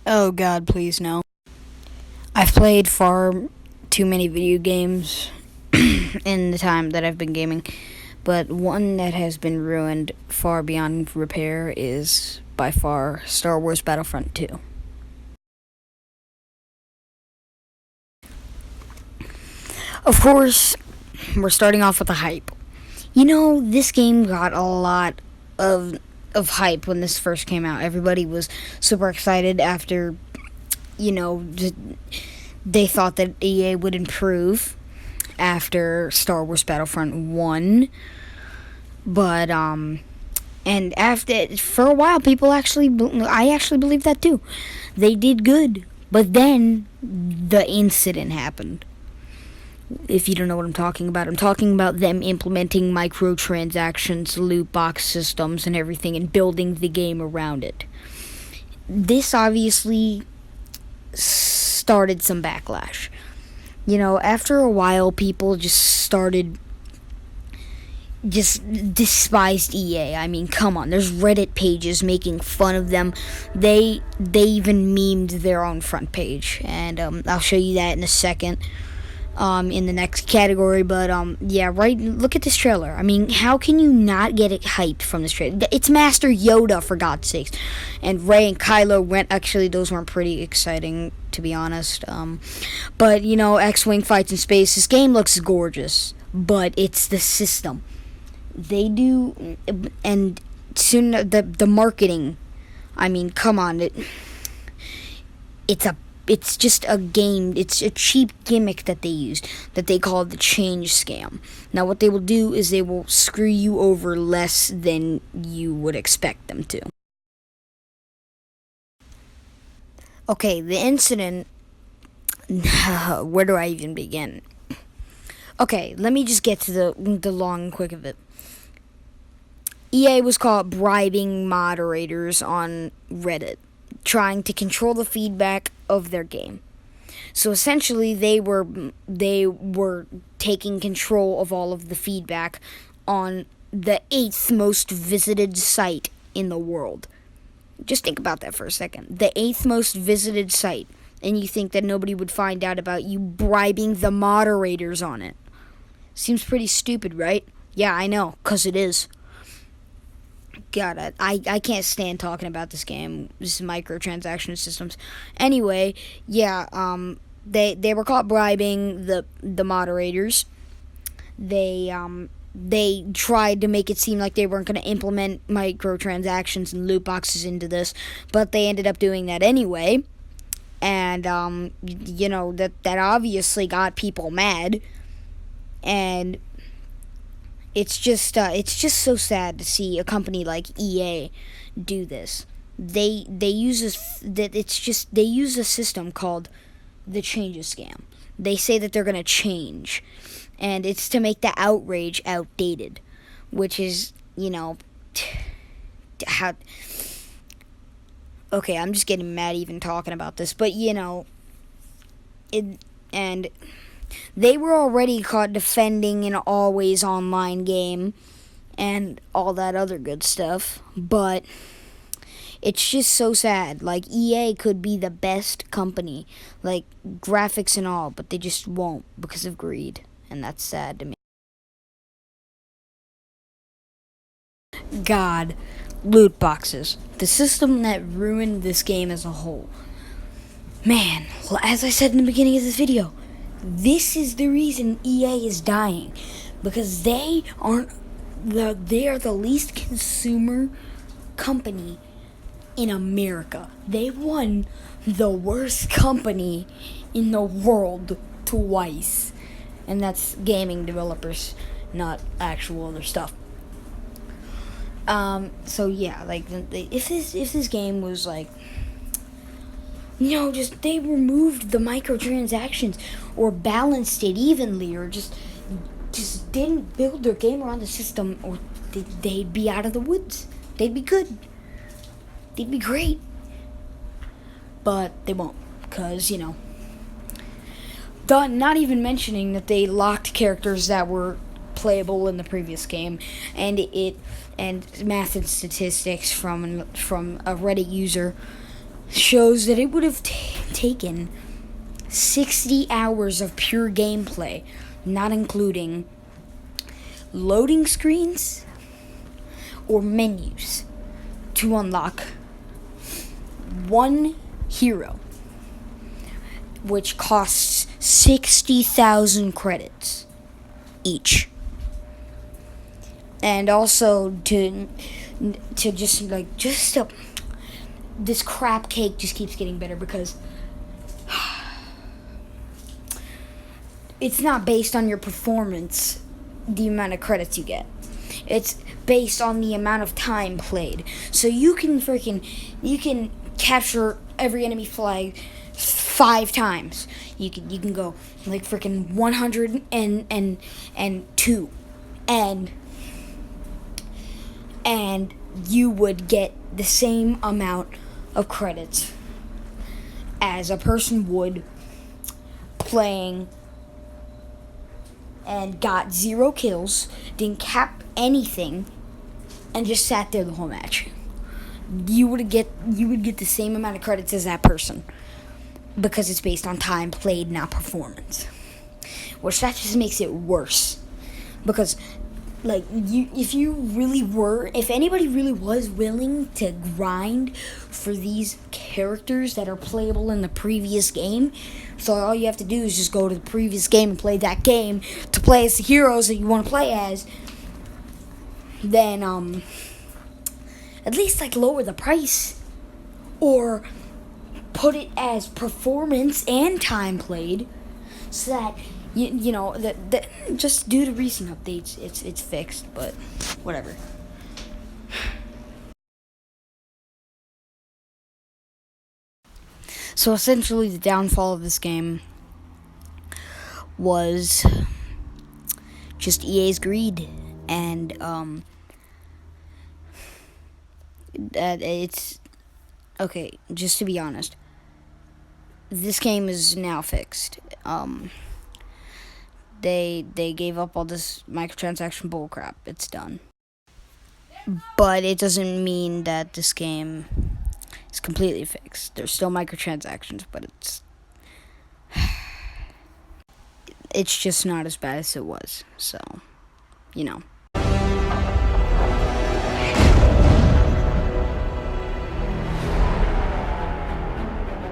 Oh God, please no. I've played far too many video games in the time that I've been gaming, but one that has been ruined far beyond repair is by far Star Wars Battlefront 2. Of course, we're starting off with the hype. You know, this game got a lot of hype when this first came out. Everybody was super excited after, you know, they thought that EA would improve after Star Wars Battlefront 1. But and after for a while I actually believe that too. They did good. But then the incident happened. If you don't know what I'm talking about them implementing microtransactions, loot box systems, and everything, and building the game around it. This obviously started some backlash. You know, after a while, people just despised EA. I mean, come on. There's Reddit pages making fun of them. They even memed their own front page, and I'll show you that in a second. In the next category, but yeah, right. Look at this trailer. I mean, how can you not get it hyped from this trailer? It's Master Yoda, for God's sakes, and Rey and Kylo Ren. Actually, those weren't pretty exciting, to be honest. But you know, X-wing fights in space. This game looks gorgeous, but it's the system. They do, and soon the marketing. I mean, come on, it's just a game. It's a cheap gimmick that they used that they call the change scam. Now, what they will do is they will screw you over less than you would expect them to. Okay, the incident. Where do I even begin? Okay, let me just get to the long and quick of it. EA was caught bribing moderators on Reddit, trying to control the feedback of their game. So essentially, they were taking control of all of the feedback on the 8th most visited site in the world. Just think about that for a second. The 8th most visited site, and you think that nobody would find out about you bribing the moderators on it. Seems pretty stupid, right? Yeah, I know, 'cause it is. God, I can't stand talking about this game. This microtransaction systems. Anyway, yeah, they were caught bribing the moderators. They tried to make it seem like they weren't going to implement microtransactions and loot boxes into this, but they ended up doing that anyway. And you know, that obviously got people mad. And it's just so sad to see a company like EA do this. They use they use a system called the changes scam. They say that they're gonna change, and it's to make the outrage outdated, which is, you know, how. Okay, I'm just getting mad even talking about this, but you know, and they were already caught defending an always online game and all that other good stuff, but it's just so sad. Like, EA could be the best company, like graphics and all, but they just won't because of greed, and that's sad to me. God, loot boxes. The system that ruined this game as a whole. Man, well, as I said in the beginning of this video, this is the reason EA is dying, because they are the least consumer company in America. They won the worst company in the world twice, and that's gaming developers, not actual other stuff. So yeah, like if this game was like, you know, just they removed the microtransactions or balanced it evenly, or just didn't build their game around the system, or they'd be out of the woods. They'd be good. They'd be great. But they won't, because, you know, not even mentioning that they locked characters that were playable in the previous game, and math and statistics from a Reddit user shows that it would have taken 60 hours of pure gameplay, not including loading screens or menus, to unlock one hero, which costs 60,000 credits each. And also to this crap cake just keeps getting better because it's not based on your performance, the amount of credits you get. It's based on the amount of time played. So you can capture every enemy flag 5 times. You can go like freaking 102 and you would get the same amount of credits as a person would playing and got 0 kills, didn't cap anything, and just sat there the whole match. You would get the same amount of credits as that person because it's based on time played, not performance. Which that just makes it worse because if anybody really was willing to grind for these characters that are playable in the previous game, so all you have to do is just go to the previous game and play that game to play as the heroes that you want to play as, then at least lower the price or put it as performance and time played, so that that just due to recent updates, it's fixed, but whatever. So essentially, the downfall of this game was just EA's greed, and that it's okay. Just to be honest, this game is now fixed. They gave up all this microtransaction bullcrap. It's done. But it doesn't mean that this game is completely fixed. There's still microtransactions, but it's just not as bad as it was. So,